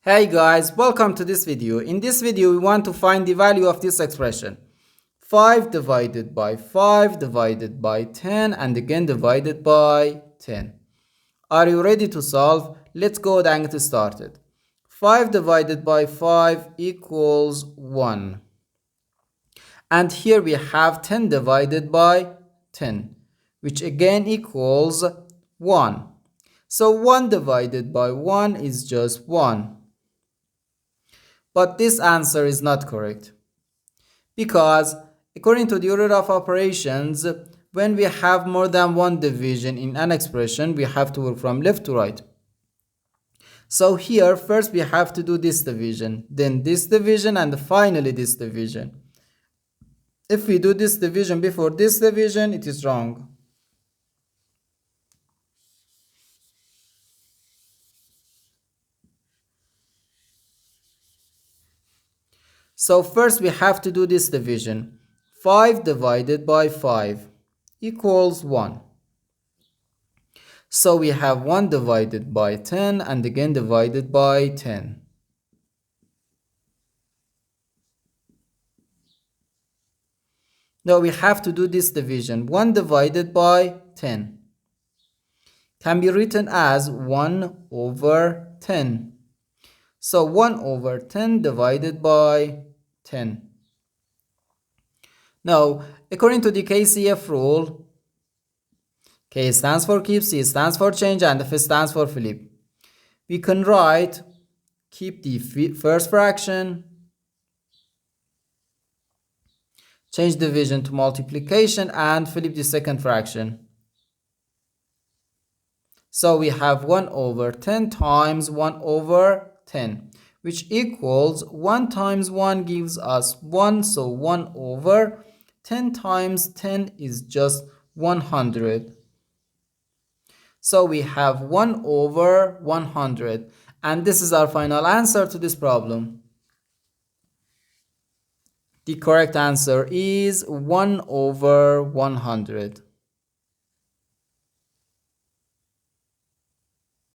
Hey guys, welcome to this video. In this video, we want to find the value of this expression. 5 divided by 5 divided by 10 and again divided by 10. Are you ready to solve? Let's go and get started. 5 divided by 5 equals 1. And here we have 10 divided by 10, which again equals 1. So 1 divided by 1 is just 1. But this answer is not correct because according to the order of operations, when we have more than one division in an expression, we have to work from left to right. So here first we have to do this division, then this division, and finally this division. If we do this division before this division, it is wrong. So first we have to do this division. 5 divided by 5 equals 1. So we have 1 divided by 10 and again divided by 10. Now we have to do this division. 1 divided by 10 can be written as 1 over 10. So 1 over 10 divided by 10. Now, according to the KCF rule, K stands for keep, C stands for change, and F stands for flip. We can write keep the first fraction, change division to multiplication, and flip the second fraction. So we have 1 over 10 times 1 over 10, which equals 1 times 1 gives us 1, so 1 over 10 times 10 is just 100. So we have 1 over 100, and this is our final answer to this problem. The correct answer is 1 over 100.